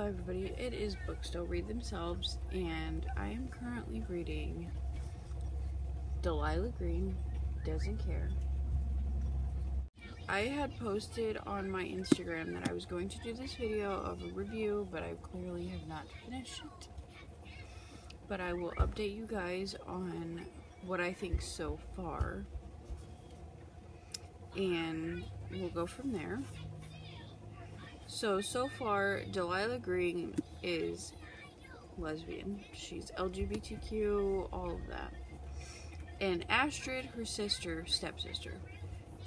everybody, it is Books Don't Read Themselves, and I am currently reading Delilah Green Doesn't Care. I had posted on my Instagram that I was going to do this video of a review, but I clearly have not finished it. But I will update you guys on what I think so far, and we'll go from there. So far, Delilah Green is lesbian. She's LGBTQ, all of that. And Astrid, her sister, stepsister,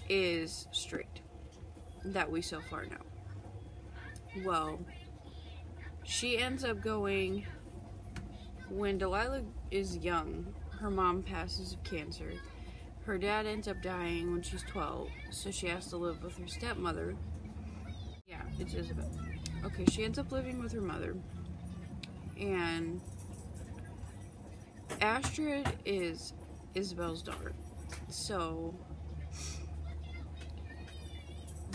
is straight. That we so far know. Well, she ends up going, when Delilah is young, her mom passes of cancer. Her dad ends up dying when she's 12, so she has to live with her stepmother. Yeah, it's Isabel. Okay, she ends up living with her mother. And Astrid is Isabel's daughter. So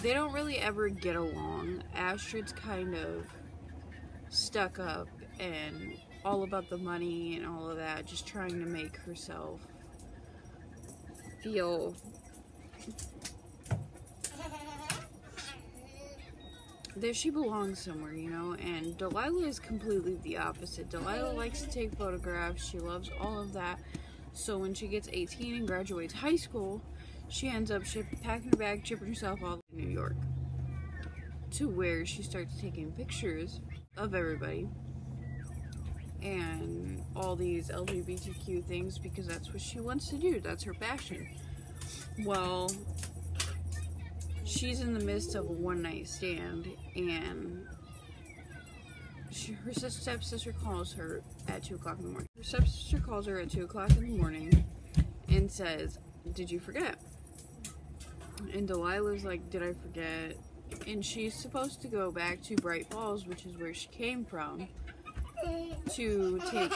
they don't really ever get along. Astrid's kind of stuck up and all about the money and all of that, just trying to make herself feel that she belongs somewhere, you know. And Delilah is completely the opposite. Delilah likes to take photographs. She loves all of that. So when she gets 18 and graduates high school, she ends up packing her bag, shipping herself all to New York, to where she starts taking pictures of everybody and all these LGBTQ things, because that's what she wants to do. That's her passion. Well, she's in the midst of a one-night stand, and her stepsister calls her at 2 o'clock in the morning. Her stepsister calls her at 2 o'clock in the morning and says, "Did you forget?" And Delilah's like, "Did I forget?" And she's supposed to go back to Bright Falls, which is where she came from, to take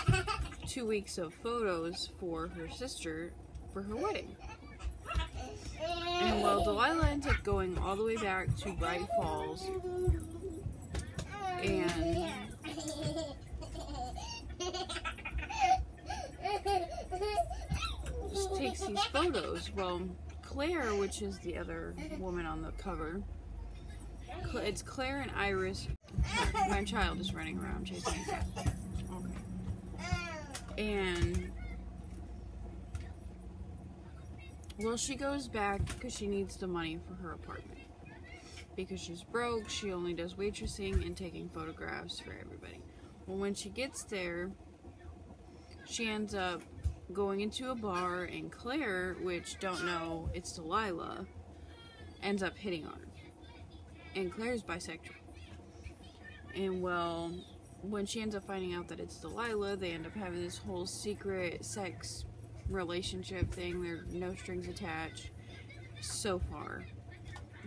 2 weeks of photos for her sister for her wedding. And well, Delilah ends up going all the way back to Bright Falls and just takes these photos. Well, Claire, which is the other woman on the cover, it's Claire and Iris. My child is running around chasing a cat. Okay. And well, she goes back because she needs the money for her apartment. Because she's broke, she only does waitressing and taking photographs for everybody. Well, when she gets there, she ends up going into a bar, and Claire, which don't know it's Delilah, ends up hitting on her. And Claire's bisexual. And well, when she ends up finding out that it's Delilah, they end up having this whole secret sex relationship thing. There are no strings attached so far.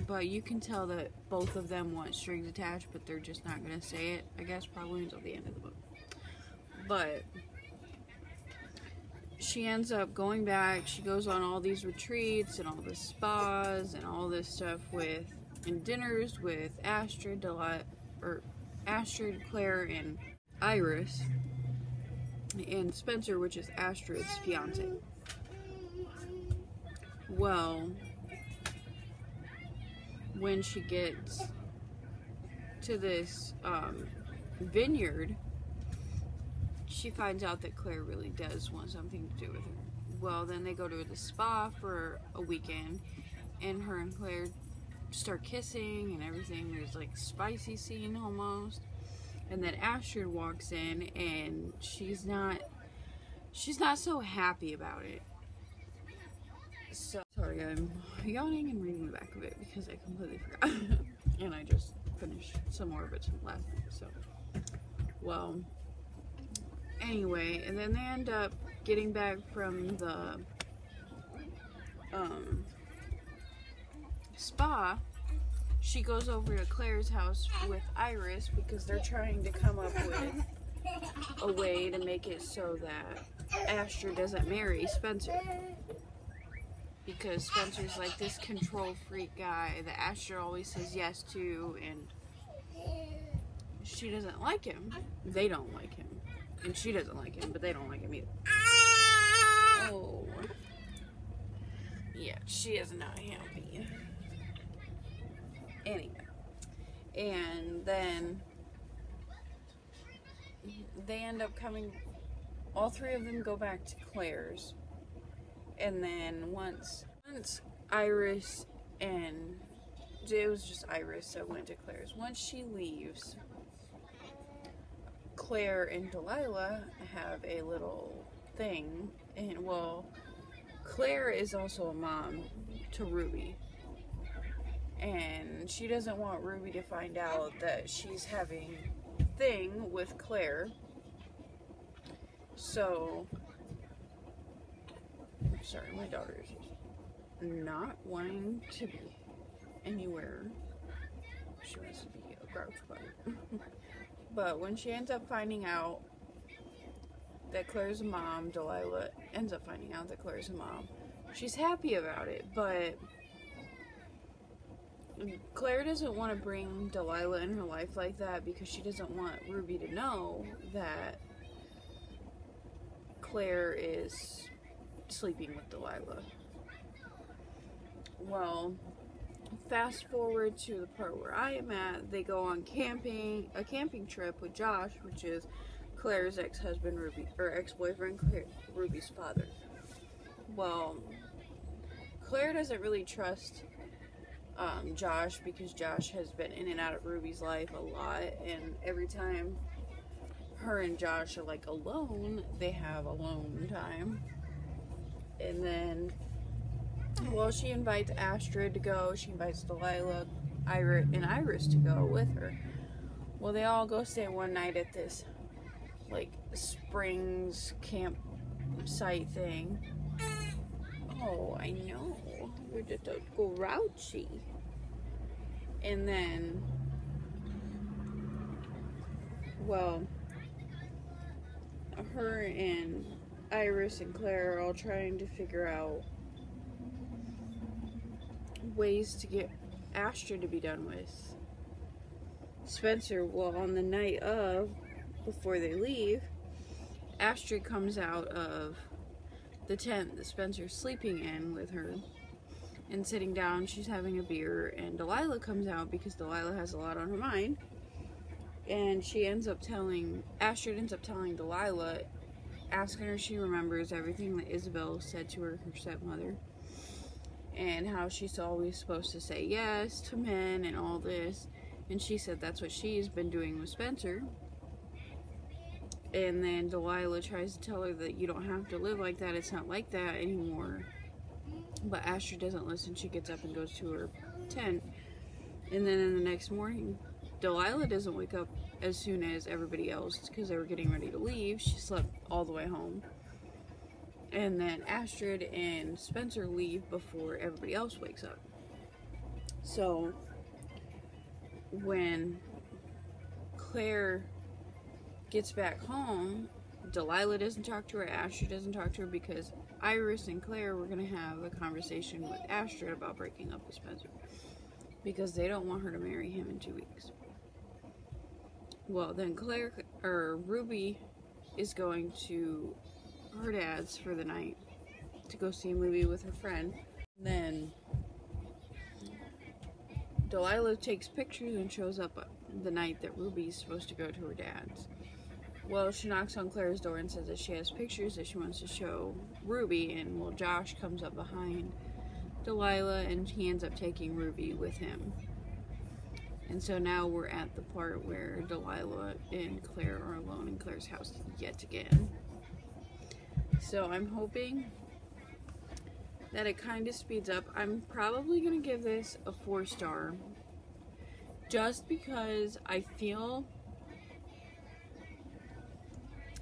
But you can tell that both of them want strings attached, but they're just not going to say it, I guess, probably until the end of the book. But she ends up going back. She goes on all these retreats and all the spas and all this stuff and dinners with Astrid, Claire, and Iris, and Spencer, which is Astrid's fiance. Well, when she gets to this vineyard, she finds out that Claire really does want something to do with her. Well, then they go to the spa for a weekend, and her and Claire start kissing and everything. There's like a spicy scene almost. And then Astrid walks in, and she's not so happy about it. So sorry, I'm yawning and reading the back of it because I completely forgot. And I just finished some more of it last night. So, well, anyway, and then they end up getting back from the spa. She goes over to Claire's house with Iris because they're trying to come up with a way to make it so that Astrid doesn't marry Spencer. Because Spencer's like this control freak guy that Astrid always says yes to, and she doesn't like him. They don't like him. And she doesn't like him, but they don't like him either. Oh. Yeah, she is not happy. Anyway. And then they end up coming, all three of them go back to Claire's. And then once Iris and, it was just Iris that went to Claire's. Once she leaves, Claire and Delilah have a little thing. And, well, Claire is also a mom to Ruby. And she doesn't want Ruby to find out that she's having a thing with Claire. So, I'm sorry, my daughter is not wanting to be anywhere. She wants to be a grouch bug. But when she ends up finding out that Claire's a mom, Delilah ends up finding out that Claire's a mom. She's happy about it, but Claire doesn't want to bring Delilah in her life like that because she doesn't want Ruby to know that Claire is sleeping with Delilah. Well, fast forward to the part where I am at. They go on a camping trip with Josh, which is Claire's ex-husband, ex-boyfriend, Ruby's father. Well, Claire doesn't really trust Josh because Josh has been in and out of Ruby's life a lot, and every time her and Josh are like alone, they have alone time. And then, well, she invites Astrid to go, she invites Delilah, and Iris to go with her. Well, they all go stay one night at this like Springs campsite thing. Oh, I know. You're just a grouchy. And then, well, her and Iris and Claire are all trying to figure out ways to get Astrid to be done with. Spencer, well, on the night of, before they leave, Astrid comes out of the tent that Spencer's sleeping in with her and sitting down. She's having a beer, and Delilah comes out because Delilah has a lot on her mind, and Astrid ends up telling Delilah, asking her if she remembers everything that Isabel said to her stepmother, and how she's always supposed to say yes to men and all this. And she said that's what she's been doing with Spencer. And then Delilah tries to tell her that you don't have to live like that, it's not like that anymore. But Astrid doesn't listen. She gets up and goes to her tent. And then in the next morning, Delilah doesn't wake up as soon as everybody else because they were getting ready to leave. She slept all the way home. And then Astrid and Spencer leave before everybody else wakes up. So when Claire gets back home, Delilah doesn't talk to her, Astrid doesn't talk to her, because Iris and Claire were going to have a conversation with Astrid about breaking up with Spencer because they don't want her to marry him in 2 weeks. Well, then Ruby is going to her dad's for the night to go see a movie with her friend. Then Delilah takes pictures and shows up the night that Ruby's supposed to go to her dad's. Well, she knocks on Claire's door and says that she has pictures that she wants to show Ruby, and well, Josh comes up behind Delilah and he ends up taking Ruby with him. And so now we're at the part where Delilah and Claire are alone in Claire's house yet again. So I'm hoping that it kind of speeds up. I'm probably going to give this a 4-star just because I feel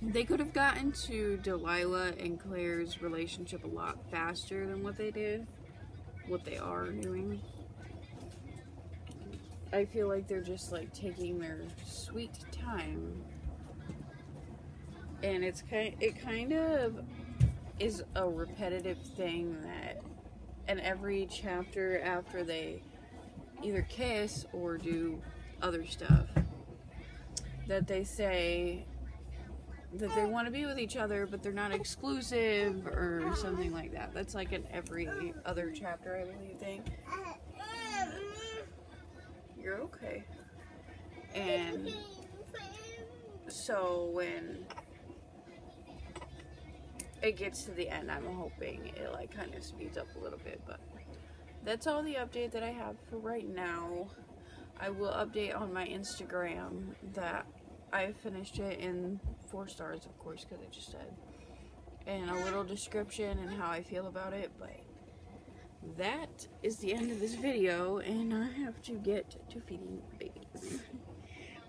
they could have gotten to Delilah and Claire's relationship a lot faster than what they are doing. I feel like they're just like taking their sweet time, and it kind of is a repetitive thing that in every chapter after they either kiss or do other stuff, that they say that they want to be with each other, but they're not exclusive or something like that. That's like in every other chapter, I believe, thing. You're okay. And so when it gets to the end, I'm hoping it like kind of speeds up a little bit, but that's all the update that I have for right now. I will update on my Instagram that I finished it in 4 stars, of course, because I just said, and a little description and how I feel about it. But that is the end of this video, and I have to get to feeding babies.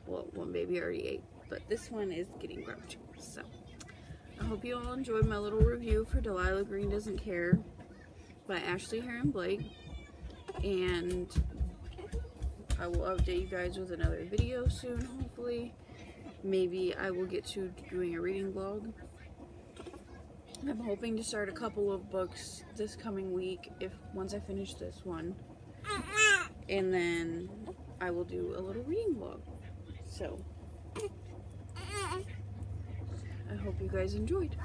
Well, one baby already ate, but this one is getting grumpy. So I hope you all enjoyed my little review for Delilah Green Doesn't Care by Ashley Heron Blake, and I will update you guys with another video soon, hopefully. Maybe I will get to doing a reading vlog. I'm hoping to start a couple of books this coming week, once I finish this one. And then I will do a little reading vlog. So I hope you guys enjoyed.